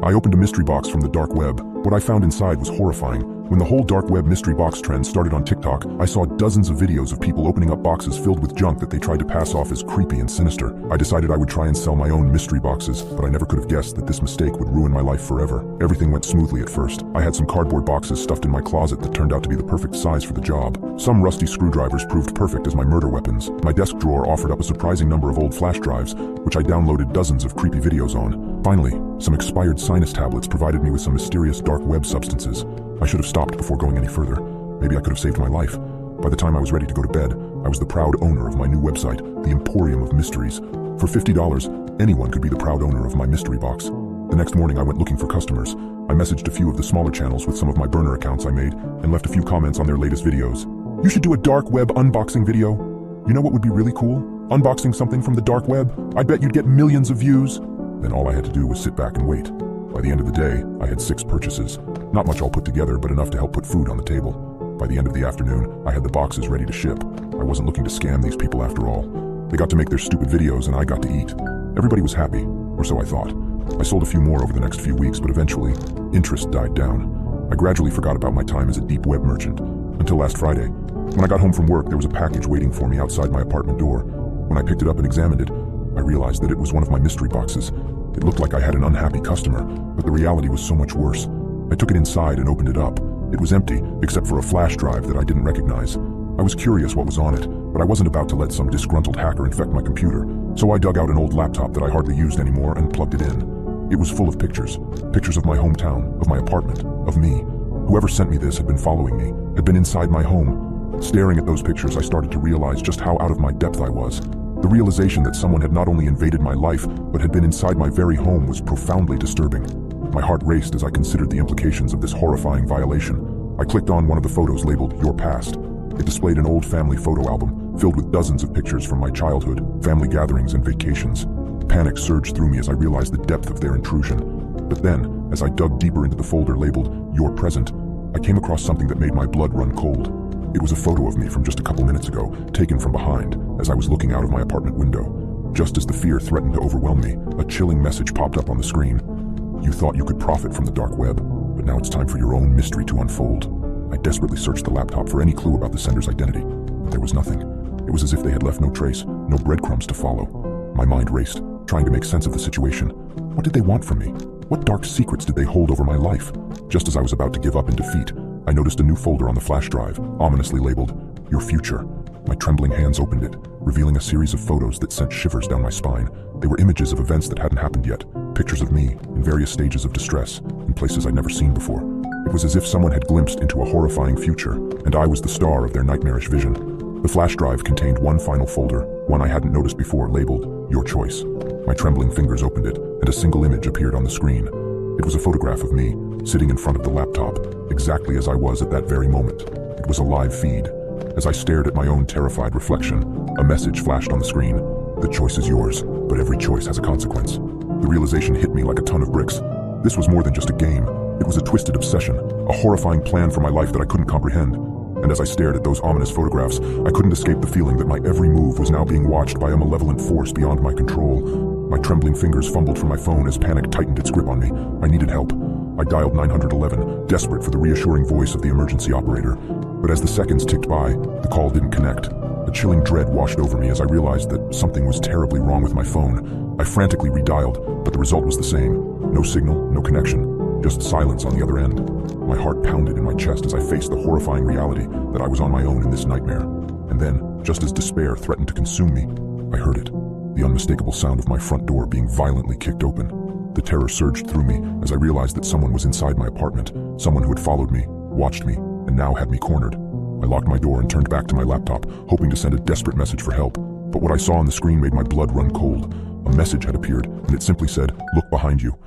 I opened a mystery box from the dark web. What I found inside was horrifying. When the whole dark web mystery box trend started on TikTok, I saw dozens of videos of people opening up boxes filled with junk that they tried to pass off as creepy and sinister. I decided I would try and sell my own mystery boxes, but I never could have guessed that this mistake would ruin my life forever. Everything went smoothly at first. I had some cardboard boxes stuffed in my closet that turned out to be the perfect size for the job. Some rusty screwdrivers proved perfect as my murder weapons. My desk drawer offered up a surprising number of old flash drives, which I downloaded dozens of creepy videos on. Finally, some expired sinus tablets provided me with some mysterious dark web substances. I should have stopped before going any further. Maybe I could have saved my life. By the time I was ready to go to bed, I was the proud owner of my new website, the Emporium of Mysteries. For $50, anyone could be the proud owner of my mystery box. The next morning I went looking for customers. I messaged a few of the smaller channels with some of my burner accounts I made and left a few comments on their latest videos. You should do a dark web unboxing video. You know what would be really cool? Unboxing something from the dark web. I bet you'd get millions of views. Then all I had to do was sit back and wait. By the end of the day, I had 6 purchases. Not much all put together, but enough to help put food on the table. By the end of the afternoon, I had the boxes ready to ship. I wasn't looking to scam these people after all. They got to make their stupid videos and I got to eat. Everybody was happy, or so I thought. I sold a few more over the next few weeks, but eventually, interest died down. I gradually forgot about my time as a deep web merchant, until last Friday. When I got home from work, there was a package waiting for me outside my apartment door. When I picked it up and examined it, I realized that it was one of my mystery boxes. It looked like I had an unhappy customer, but the reality was so much worse. I took it inside and opened it up. It was empty, except for a flash drive that I didn't recognize. I was curious what was on it, but I wasn't about to let some disgruntled hacker infect my computer, so I dug out an old laptop that I hardly used anymore and plugged it in. It was full of pictures. Pictures of my hometown, of my apartment, of me. Whoever sent me this had been following me, had been inside my home. Staring at those pictures, I started to realize just how out of my depth I was. The realization that someone had not only invaded my life, but had been inside my very home was profoundly disturbing. My heart raced as I considered the implications of this horrifying violation. I clicked on one of the photos labeled Your Past. It displayed an old family photo album, filled with dozens of pictures from my childhood, family gatherings, and vacations. Panic surged through me as I realized the depth of their intrusion. But then, as I dug deeper into the folder labeled Your Present, I came across something that made my blood run cold. It was a photo of me from just a couple minutes ago, taken from behind, as I was looking out of my apartment window. Just as the fear threatened to overwhelm me, a chilling message popped up on the screen. You thought you could profit from the dark web, but now it's time for your own mystery to unfold. I desperately searched the laptop for any clue about the sender's identity, but there was nothing. It was as if they had left no trace, no breadcrumbs to follow. My mind raced, trying to make sense of the situation. What did they want from me? What dark secrets did they hold over my life? Just as I was about to give up in defeat, I noticed a new folder on the flash drive, ominously labeled, Your Future. My trembling hands opened it, revealing a series of photos that sent shivers down my spine. They were images of events that hadn't happened yet, pictures of me in various stages of distress, in places I'd never seen before. It was as if someone had glimpsed into a horrifying future, and I was the star of their nightmarish vision. The flash drive contained one final folder, one I hadn't noticed before, labeled, Your Choice. My trembling fingers opened it, and a single image appeared on the screen. It was a photograph of me, sitting in front of the laptop, exactly as I was at that very moment. It was a live feed. As I stared at my own terrified reflection, a message flashed on the screen. The choice is yours, but every choice has a consequence. The realization hit me like a ton of bricks. This was more than just a game. It was a twisted obsession, a horrifying plan for my life that I couldn't comprehend. And as I stared at those ominous photographs, I couldn't escape the feeling that my every move was now being watched by a malevolent force beyond my control. My trembling fingers fumbled for my phone as panic tightened its grip on me. I needed help. I dialed 911, desperate for the reassuring voice of the emergency operator. But as the seconds ticked by, the call didn't connect. A chilling dread washed over me as I realized that something was terribly wrong with my phone. I frantically redialed, but the result was the same. No signal, no connection, just silence on the other end. My heart pounded in my chest as I faced the horrifying reality that I was on my own in this nightmare. And then, just as despair threatened to consume me, I heard it. The unmistakable sound of my front door being violently kicked open. The terror surged through me as I realized that someone was inside my apartment, someone who had followed me, watched me, and now had me cornered. I locked my door and turned back to my laptop, hoping to send a desperate message for help. But what I saw on the screen made my blood run cold. A message had appeared, and it simply said, Look behind you.